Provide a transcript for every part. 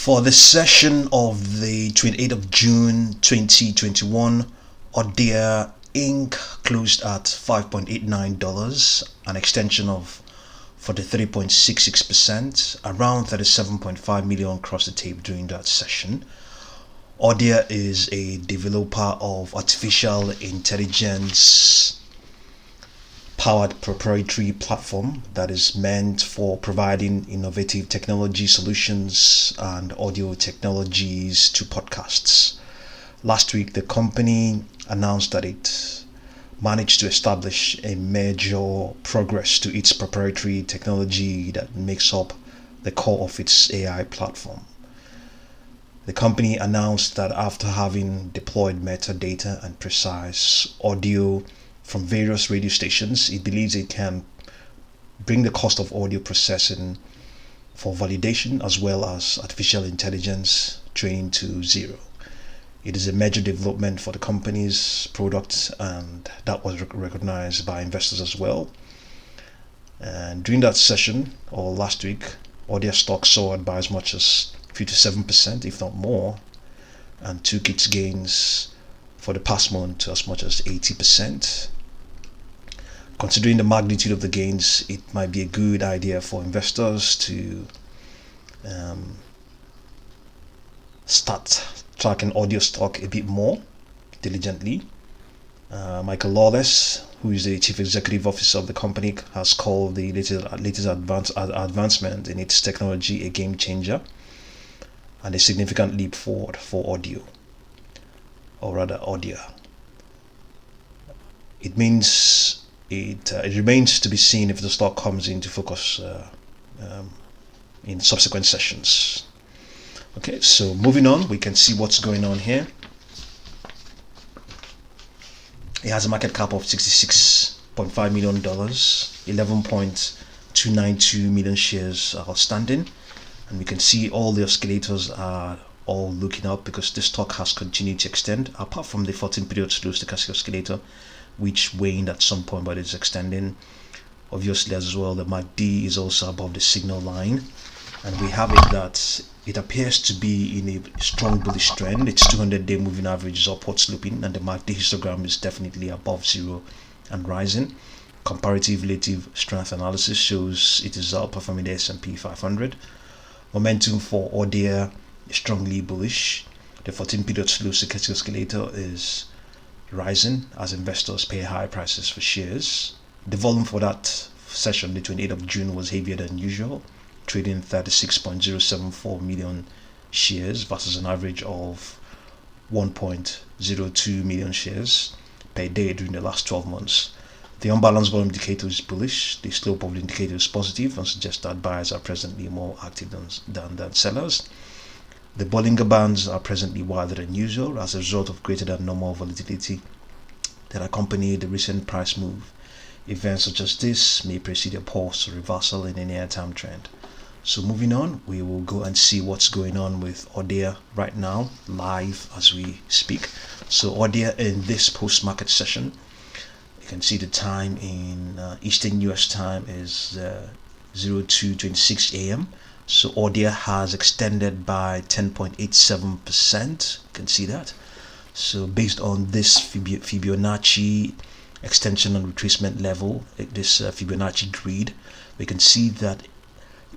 For the session of the 28th of June 2021, auddia Inc. closed at $5.89, an extension of 43.66%, around 37.5 million crossed the tape during that session. auddia is a developer of artificial intelligence powered proprietary platform that is meant for providing innovative technology solutions and audio technologies to podcasts. Last week, the company announced that it managed to establish a major progress to its proprietary technology that makes up the core of its AI platform. The company announced that after having deployed metadata and precise audio from various radio stations, it believes it can bring the cost of audio processing for validation as well as artificial intelligence training to zero. It is a major development for the company's products, and that was recognized by investors as well. And during that session, or last week, auddia stock soared by as much as 57%, if not more, and took its gains for the past month to as much as 80%. Considering the magnitude of the gains, it might be a good idea for investors to start tracking audio stock a bit more diligently. Michael Lawless, who is the chief executive officer of the company, has called the latest advancement in its technology a game changer and a significant leap forward for audio, or rather auddia. It means it remains to be seen if the stock comes into focus in subsequent sessions. Okay, so moving on, we can see what's going on here. It has a market cap of $66.5 million, 11.292 million shares outstanding, and we can see all the oscillators are all looking up because this stock has continued to extend, apart from the 14-period slow stochastic oscillator, which waned at some point, but it's extending. Obviously, as well, the MACD is also above the signal line, and we have it that it appears to be in a strong bullish trend. Its 200-day moving average is upward sloping, and the MACD histogram is definitely above zero and rising. Comparative relative strength analysis shows it is outperforming the S&P 500. Momentum for auddia is strongly bullish. The 14-period slow stochastic oscillator is rising as investors pay high prices for shares. The volume for that session, the 28th of June, was heavier than usual, trading 36.074 million shares versus an average of 1.02 million shares per day during the last 12 months. The unbalanced volume indicator is bullish. The slope of the indicator is positive and suggests that buyers are presently more active than sellers. The Bollinger Bands are presently wider than usual as a result of greater than normal volatility that accompanied the recent price move. Events such as this may precede a pause or reversal in a near-term trend. So moving on, we will go and see what's going on with auddia right now, live as we speak. So auddia in this post-market session, you can see the time in Eastern US time is 02:26 a.m. So auddia has extended by 10.87%. You can see that. So based on this Fibonacci extension and retracement level, this Fibonacci grid, we can see that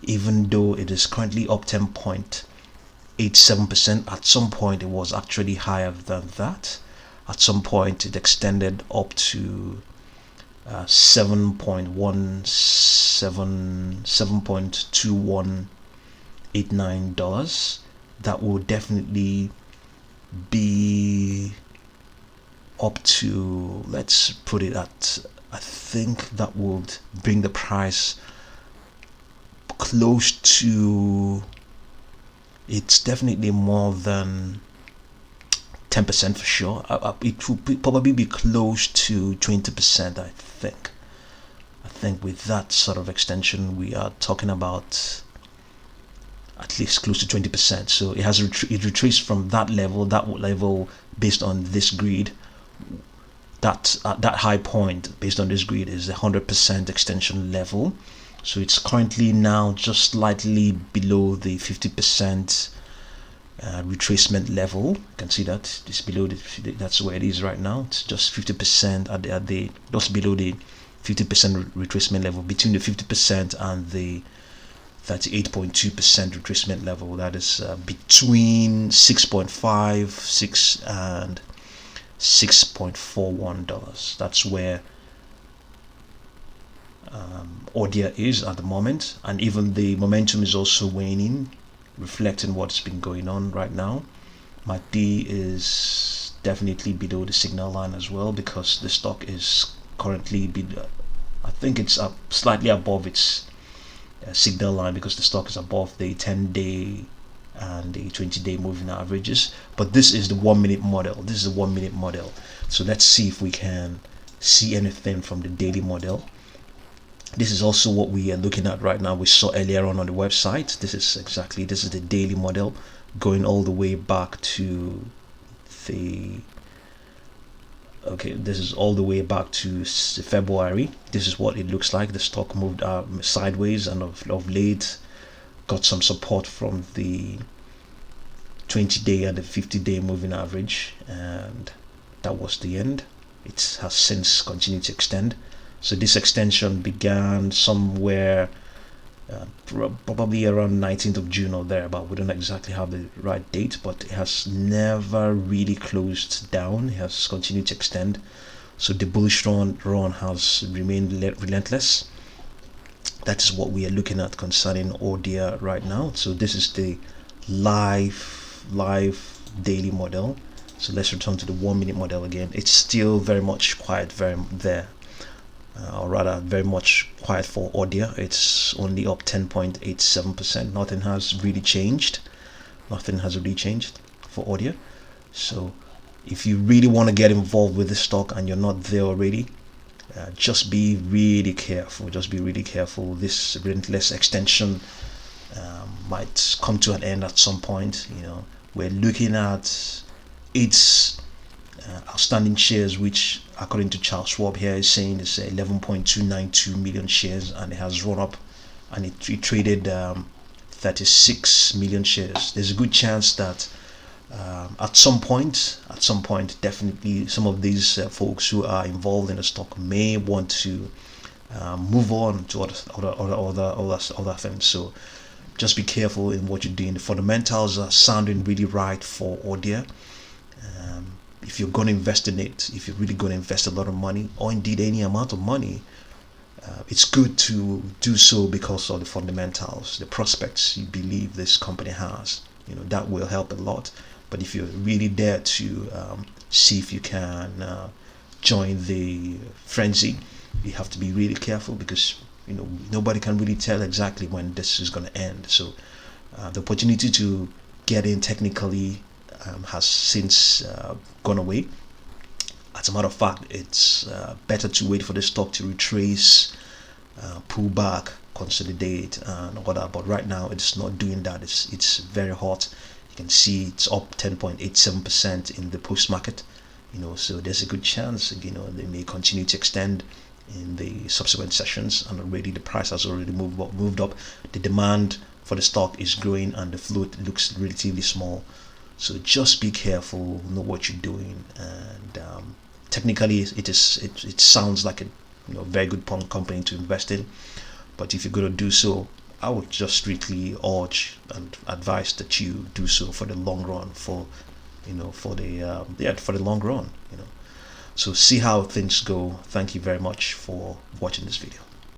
even though it is currently up 10.87%, at some point it was actually higher than that. At some point it extended up to $7.2189. That will definitely be up to, let's put it at, I think that would bring the price close to, it's definitely more than 10% for sure. It will probably be close to 20%. I think with that sort of extension, we are talking about at least close to 20%. So it has it retraced from that level based on this grid. That high point based on this grid is the 100% extension level. So it's currently now just slightly below the 50% retracement level. You can see that it's below that's where it is right now. It's just 50% at the just below the 50% retracement level, between the 50% and the 38.2% retracement level. That is between 6.56 and $6.41. That's where auddia is at the moment, and even the momentum is also waning, reflecting what's been going on right now. MACD is definitely below the signal line as well, because the stock is currently I think it's up slightly above its signal line, because the stock is above the 10-day and the 20-day moving averages. But this is the 1-minute model. This is the 1-minute model. So let's see if we can see anything from the daily model. This is also what we are looking at right now. We saw earlier on the website. This is the daily model, going all the way back to the this is all the way back to February. This is what it looks like. The stock moved sideways, and of late got some support from the 20-day and the 50-day moving average, and that was the end. It has since continued to extend. So this extension began somewhere probably around 19th of June or thereabout. We don't exactly have the right date, but it has never really closed down. It has continued to extend. So the bullish run has remained relentless. That is what we are looking at concerning auddia right now. So this is the live daily model. So let's return to the 1-minute model again. It's still very much quiet or rather very much quiet for auddia. It's only up 10.87%. Nothing has really changed for auddia. So if you really want to get involved with this stock and you're not there already, just be really careful. This relentless extension might come to an end at some point. We're looking at its outstanding shares, which according to Charles Schwab here is saying it's 11.292 million shares, and it has run up, and it traded 36 million shares. There's a good chance that at some point, definitely some of these folks who are involved in the stock may want to move on to other things. So just be careful in what you're doing. The fundamentals are sounding really right for auddia. If you're going to invest in it, if you're really going to invest a lot of money, or indeed any amount of money, it's good to do so because of the fundamentals, the prospects you believe this company has. That will help a lot. But if you're really there to see if you can join the frenzy, you have to be really careful, because nobody can really tell exactly when this is going to end. So the opportunity to get in technically has since gone away. As a matter of fact, it's better to wait for the stock to retrace, pull back, consolidate, and all that. But right now, it's not doing that. It's very hot. You can see it's up 10.87% in the post market. So there's a good chance they may continue to extend in the subsequent sessions, and already the price has already moved up. The demand for the stock is growing, and the float looks relatively small. So just be careful, know what you're doing, and technically it sounds like a very good company to invest in. But if you're going to do so, I would just strictly urge and advise that you do so for the long run, for the long run. So see how things go. Thank you very much for watching this video.